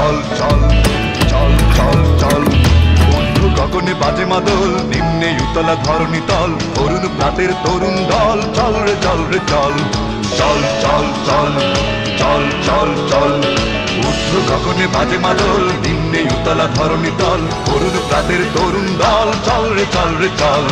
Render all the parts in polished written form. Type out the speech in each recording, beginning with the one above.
চল চল চল চল চল। ঊর্ধ্ব গগনে বাজে মাদল, নিম্নে উতলা ধরণী তল, অরুণ প্রাতের তরুণ দল, চল রে চল রে চল। চল চল চল চল চল চল। ঊর্ধ্ব গগনে বাজে মাদল, নিম্নে উতলা ধরণী তল, অরুণ প্রাতের তরুণ দল, চল রে চল রে চল।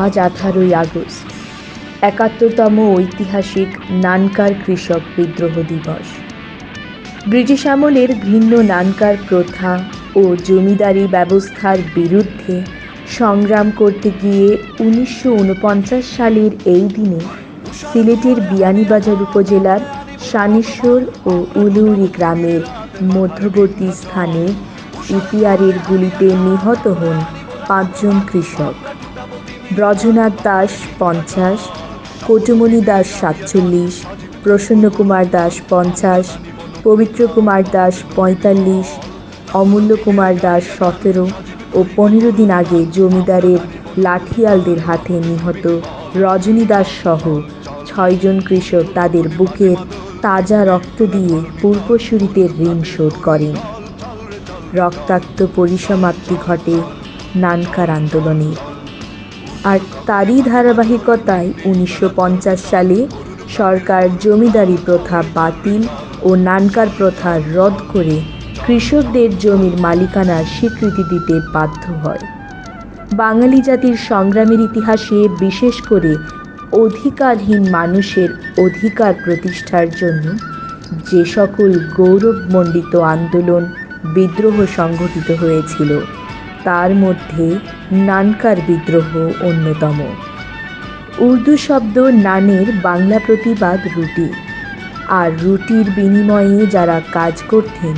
আজ 18ই আগস্ট, 71তম ঐতিহাসিক নানকার কৃষক বিদ্রোহ দিবস। ব্রিটিশ আমলের ঘৃণ্য নানকার প্রথা ও জমিদারি ব্যবস্থার বিরুদ্ধে সংগ্রাম করতে গিয়ে 1949 সালের এই দিনে সিলেটের বিয়ানীবাজার উপজেলার সানেশ্বর ও উলুউরি গ্রামের মধ্যবর্তী স্থানে ইপিআরের গুলিতে নিহত হন 5 জন কৃষক। ব্রজনাথ দাস 50, কটুমণি দাস 47, প্রসন্ন কুমার দাস 50, পবিত্র কুমার দাস 45, অমূল্য কুমার দাস 17 ও 15 দিন আগে জমিদারের লাঠিয়ালদের হাতে নিহত রজনী দাস সহ 6 জন কৃষক তাদের বুকের তাজা রক্ত দিয়ে পূর্বসূরিদের ঋণ শোধ করেন। রক্তাক্ত পরিসমাপ্তি ঘটে নানকার আন্দোলনের। আর তারই ধারাবাহিকতায় 1950 সালে সরকার জমিদারি প্রথা বাতিল ও নানকার প্রথা রদ করে কৃষকদের জমির মালিকানার স্বীকৃতি দিতে বাধ্য হয়। বাঙালি জাতির সংগ্রামের ইতিহাসে বিশেষ করে অধিকারহীন মানুষের অধিকার প্রতিষ্ঠার জন্য যে সকল গৌরবমণ্ডিত আন্দোলন বিদ্রোহ সংঘটিত হয়েছিল তার মধ্যে নানকার বিদ্রোহ অন্যতম। উর্দু শব্দ নানের বাংলা প্রতিবাদ রুটি, আর রুটির বিনিময়ে যারা কাজ করতেন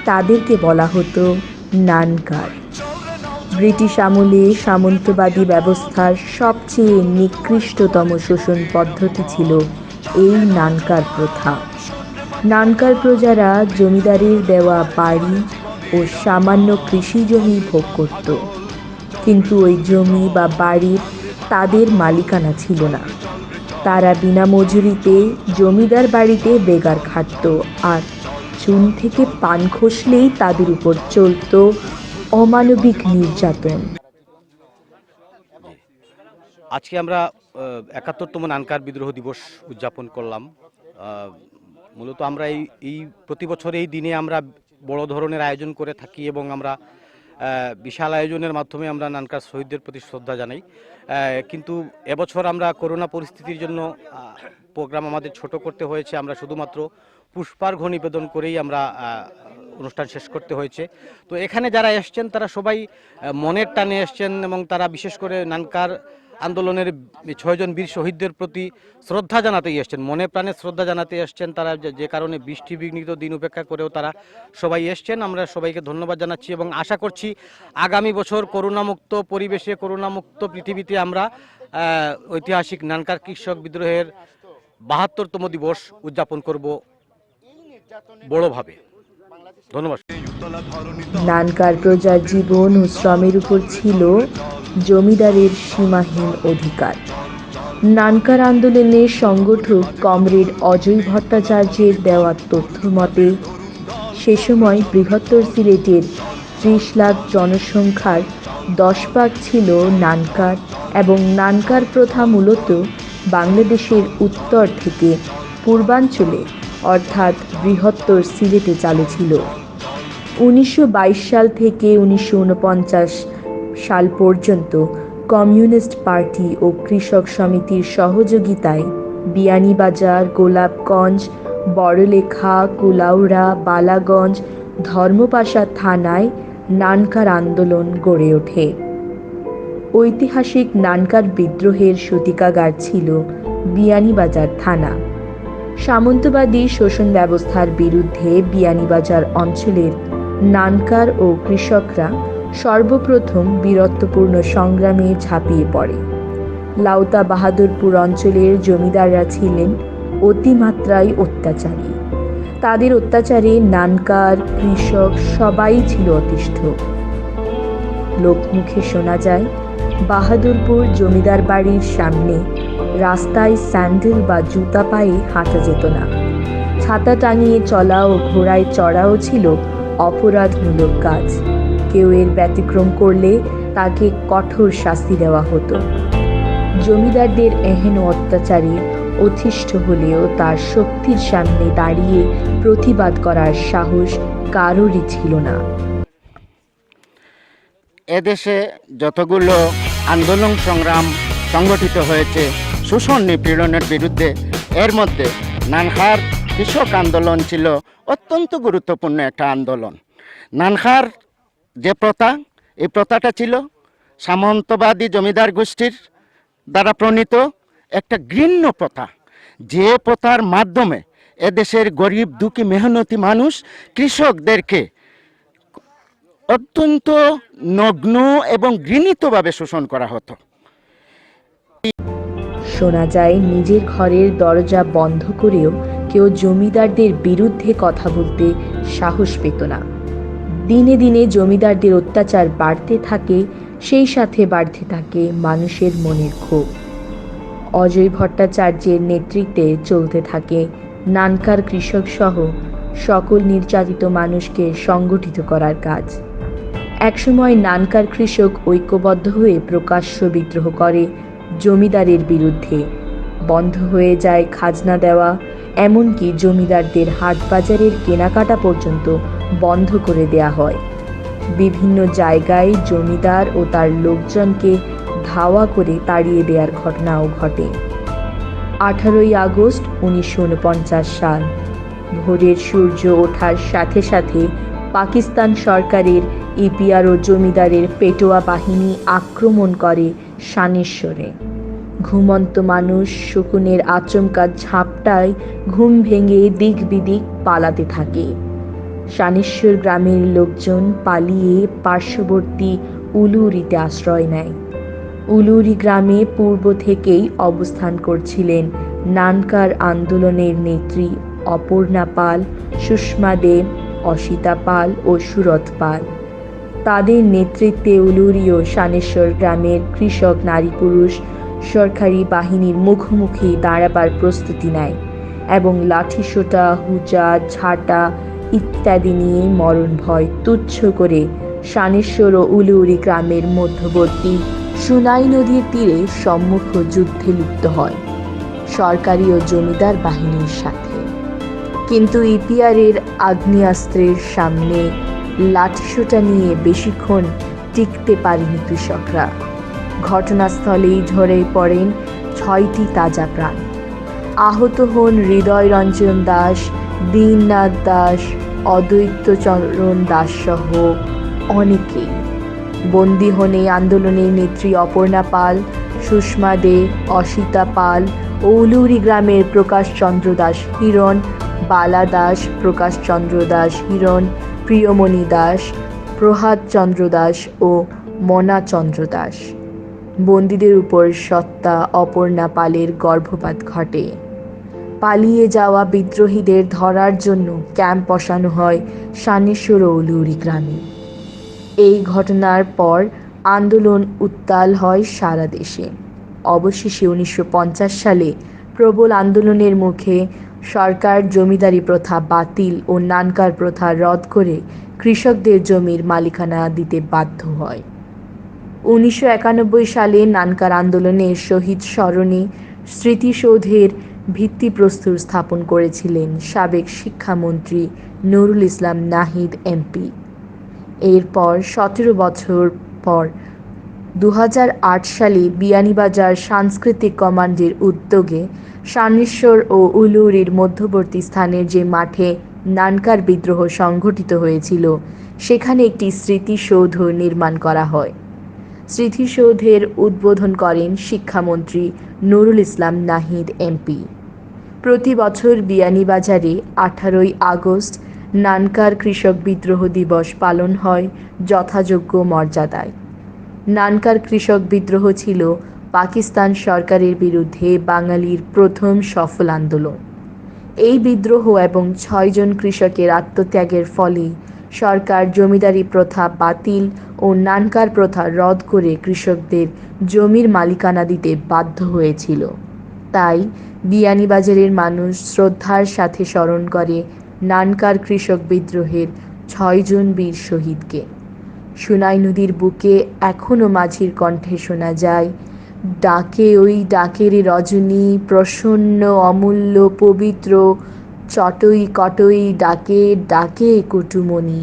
তাদেরকে বলা হতো নানকার। ব্রিটিশ আমলে সামন্তবাদী ব্যবস্থার সবচেয়ে নিকৃষ্টতম শোষণ পদ্ধতি ছিল এই নানকার প্রথা। নানকার প্রজারা জমিদারের দেওয়া বাড়ি ও সামান্য কৃষি জমি ভোগ করত, কিন্তু ওই জমি বা বাড়ির তাদের মালিকানা ছিল না। তারা বিনা মজুরিতে জমিদার বাড়িতে বেগার খাটত, আর চুন থেকে পান খসলেই তাদের উপর চলত অমানবিক নির্যাতন। আজকে আমরা 71তম নানকার বিদ্রোহ দিবস উদযাপন করলাম। মূলত আমরা এই প্রতি বছর এই দিনে আমরা বড় ধরনের আয়োজন করে থাকি এবং আমরা বিশাল আয়োজনের মাধ্যমে আমরা নানকার শহীদদের প্রতি শ্রদ্ধা জানাই। কিন্তু এবছর আমরা করোনা পরিস্থিতির জন্য প্রোগ্রাম আমাদের ছোট করতে হয়েছে। আমরা শুধুমাত্র পুষ্পার্ঘ্য নিবেদন করেই আমরা অনুষ্ঠান শেষ করতে হয়েছে। তো এখানে যারা এসছেন তারা সবাই মনের টানে এসছেন এবং তারা বিশেষ করে নানকার আন্দোলনের 6 জন বীর শহীদদের প্রতি শ্রদ্ধা জানাতেই এসছেন, মনে প্রাণে শ্রদ্ধা জানাতে এসছেন তারা, যে কারণে বৃষ্টি বিঘ্নিত দিন উপেক্ষা করেও তারা সবাই এসছেন। আমরা সবাইকে ধন্যবাদ জানাচ্ছি এবং আশা করছি আগামী বছর করোনামুক্ত পরিবেশে, করোনামুক্ত পৃথিবীতে আমরা ঐতিহাসিক নানকার কৃষক বিদ্রোহের 72তম দিবস উদযাপন করব বড়ভাবে। ধন্যবাদ। নানকার প্রজার জীবন ও শ্রমের উপর ছিল জমিদারের সীমাহীন অধিকার। নানকার আন্দোলনের সংগঠক কমরেড অজয় ভট্টাচার্যের দেওয়া তথ্য মতে সে সময় বৃহত্তর সিলেটের 30 লাখ জনসংখ্যার 10 ভাগ ছিল নানকার, এবং নানকার প্রথা মূলত বাংলাদেশের উত্তর থেকে পূর্বাঞ্চলে অর্থাৎ বৃহত্তর সিলেটে চালু ছিল। 1922 সাল থেকে 1949 সাল পর্যন্ত কমিউনিস্ট পার্টি ও কৃষক সমিতির সহযোগিতায় বিয়ানীবাজার, গোলাপগঞ্জ, বড়লেখা, কুলাউড়া, বালাগঞ্জ, ধর্মপাশা থানায় নানকার আন্দোলন গড়ে ওঠে। ঐতিহাসিক নানকার বিদ্রোহের সূতিকাগার ছিল বিয়ানীবাজার থানা। সামন্তবাদী শোষণ ব্যবস্থার বিরুদ্ধে বিয়ানীবাজার অঞ্চলের নানকার ও কৃষকরা সর্বপ্রথম বীরত্বপূর্ণ সংগ্রামে ঝাঁপিয়ে পড়ে। লাউতা বাহাদুরপুর অঞ্চলের জমিদাররা ছিলেন অতিমাত্রায় অত্যাচারী। তাদের অত্যাচারে নানকার কৃষক সবাই ছিল অতিষ্ঠ। লোকমুখে শোনা যায়, বাহাদুরপুর জমিদার বাড়ির সামনে রাস্তায় স্যান্ডেল বা জুতা পায়ে হাঁটা যেত না। ছাতা টাঙিয়ে চলা ও ঘোড়ায় চড়াও ছিল অপরাধমূলক কাজ। কেউ এর ব্যতিক্রম করলে তাকে কঠোর শাস্তি দেওয়া হতো। জমিদারদের এহেন অত্যাচারে অতিষ্ঠ হলেও তার শক্তির সামনে দাঁড়িয়ে প্রতিবাদ করার সাহস কারোরই ছিল না। এদেশে যতগুলো আন্দোলন সংগ্রাম সংগঠিত হয়েছে শোষণ নিপীড়নের বিরুদ্ধে, এর মধ্যে নানখার কৃষক আন্দোলন ছিল অত্যন্ত গুরুত্বপূর্ণ একটা আন্দোলন। নানখার যে প্রথা, এই প্রথাটা ছিল সামন্তবাদী জমিদার গোষ্ঠীর দ্বারা প্রণীত একটা ঘৃণ্য প্রথা, যে প্রথার মাধ্যমে এদেশের গরিব দুঃখী মেহনতি মানুষ কৃষকদেরকে অত্যন্ত নগ্ন এবং ঘৃণিতভাবে শোষণ করা হতো। শোনা যায় নিজের ঘরের দরজা বন্ধ করেও কেউ জমিদারদের বিরুদ্ধে কথা বলতে সাহস পেত না। দিনে দিনে জমিদারদের অত্যাচার বাড়তে থাকে, সেই সাথে বাড়তে থাকে মানুষের মনের ক্ষোভ। অজয় ভট্টাচার্যের নেতৃত্বে চলতে থাকে নানকার কৃষক সহ সকল নির্যাতিত মানুষকে সংগঠিত করার কাজ। একসময় নানকার কৃষক ঐক্যবদ্ধ হয়ে প্রকাশ্য বিদ্রোহ করে জমিদারের বিরুদ্ধে। বন্ধ হয়ে যায় খাজনা দেওয়া, এমনকি জমিদারদের হাট বাজারের কেনাকাটা পর্যন্ত বন্ধ করে দেয়া হয়। বিভিন্ন জায়গায় জমিদার ও তার লোকজনকে ধাওয়া করে তাড়িয়ে দেওয়ার ঘটনাও ঘটে। 18ই আগস্ট 1949 সাল ভোরের সূর্য ওঠার সাথে সাথে পাকিস্তান সরকারের ইপিআর ও জমিদারের পেটোয়া বাহিনী আক্রমণ করে সানেশ্বরে। ঘুমন্ত মানুষ শকুনের আচমকা ঝাপটায় ঘুম ভেঙে দিক বিদিক পালাতে থাকে। সানেশ্বর গ্রামের লোকজন পালিয়ে পার্শ্ববর্তী উলুরিতে আশ্রয় নেয়। উলুরি গ্রামে পূর্ব থেকেই অবস্থান করছিলেন নানকার আন্দোলনের নেত্রী অপর্ণা পাল, সুষমা দে, অসিতা পাল ও সুরত পাল। তাদের নেতৃত্বে উলুরি ও সানেশ্বর গ্রামের কৃষক নারী পুরুষ সরকারি বাহিনীর মুখোমুখি দাঁড়াবার প্রস্তুতি নেয় এবং লাঠিসোঁটা, হুজা, ঝাঁটা ইত্যাদি নিয়ে মরণ ভয় তুচ্ছ করে সানেশ্বর ও উলুরি গ্রামের মধ্যবর্তী সুনাই নদীর তীরে সম্মুখ যুদ্ধে লিপ্ত হয় সরকারি ও জমিদার বাহিনীর সাথে। কিন্তু ইপিআরের আগ্নেয়াস্ত্রের সামনে লাঠিসোঁটা নিয়ে বেশিক্ষণ টিকতে পারেনি কৃষকরা। ঘটনাস্থলেই ঝরে পড়েন 6টি তাজা প্রাণ। আহত হন হৃদয় রঞ্জন দাস, দীননাথ দাস, অদ্বৈতচরণ দাস সহ অনেকেই। বন্দী হন এই আন্দোলনের নেত্রী অপর্ণা পাল, সুষমা দে, অসিতা পাল ও উলুরি গ্রামের প্রকাশচন্দ্র দাস হিরণ, বালা দাস, প্রকাশচন্দ্র দাস হিরণ, প্রিয়মণি দাস, প্রহাদ চন্দ্র দাস ও মনা চন্দ্র দাস। বন্দীদের উপর সত্তা অপর্ণা পালের গর্ভপাত ঘটে। পালিয়ে যাওয়া বিদ্রোহীদের ধরার জন্য ক্যাম্প বসানো হয় সানেশ্বর ও উলুরি গ্রামে। এই ঘটনার পর আন্দোলন উত্তাল হয় সারা দেশে। অবশেষে 1950 সালে প্রবল আন্দোলনের মুখে সরকার জমিদারি প্রথা বাতিল ও নানকার প্রথা রদ করে কৃষকদের জমির মালিকানা দিতে বাধ্য হয়। 1991 সালে নানকার আন্দোলনের শহীদ স্মরণে স্মৃতিসৌধের ভিত্তিপ্রস্তর স্থাপন করেছিলেন সাবেক শিক্ষামন্ত্রী নুরুল ইসলাম নাহিদ এমপি। এরপর 17 বছর পর 2008 সালে বিয়ানীবাজার সাংস্কৃতিক কমান্ডের উদ্যোগে সানেশ্বর ও উলুরির মধ্যবর্তী স্থানের যে মাঠে নানকার বিদ্রোহ সংঘটিত হয়েছিল, সেখানে একটি স্মৃতিসৌধ নির্মাণ করা হয়। স্মৃতিসৌধের উদ্বোধন করেন শিক্ষামন্ত্রী নুরুল ইসলাম নাহিদ এমপি। প্রতি বছর বিয়ানীবাজারে 18ই আগস্ট নানকার কৃষক বিদ্রোহ দিবস পালন হয় যথাযোগ্য মর্যাদায়। নানকার কৃষক বিদ্রোহ ছিল পাকিস্তান সরকারের বিরুদ্ধে বাঙালির প্রথম সফল আন্দোলন। এই বিদ্রোহ এবং 6 জন কৃষকের আত্মত্যাগের ফলে সরকার জমিদারি প্রথা বাতিল ও নানকার প্রথা রদ করে কৃষকদের জমির মালিকানা দিতে বাধ্য হয়েছিল। তাই বিয়ানীবাজারের মানুষ শ্রদ্ধার সাথে স্মরণ করে নানকার কৃষক বিদ্রোহের 6 জন বীর শহীদকে। সোনাই নদীর বুকে এখনো মাঝির কণ্ঠে শোনা যায়, ডাকে ওই ডাকের রজনী, প্রসন্ন অমূল্য পবিত্র, চটই কটই ডাকে ডাকে কুটুমনি।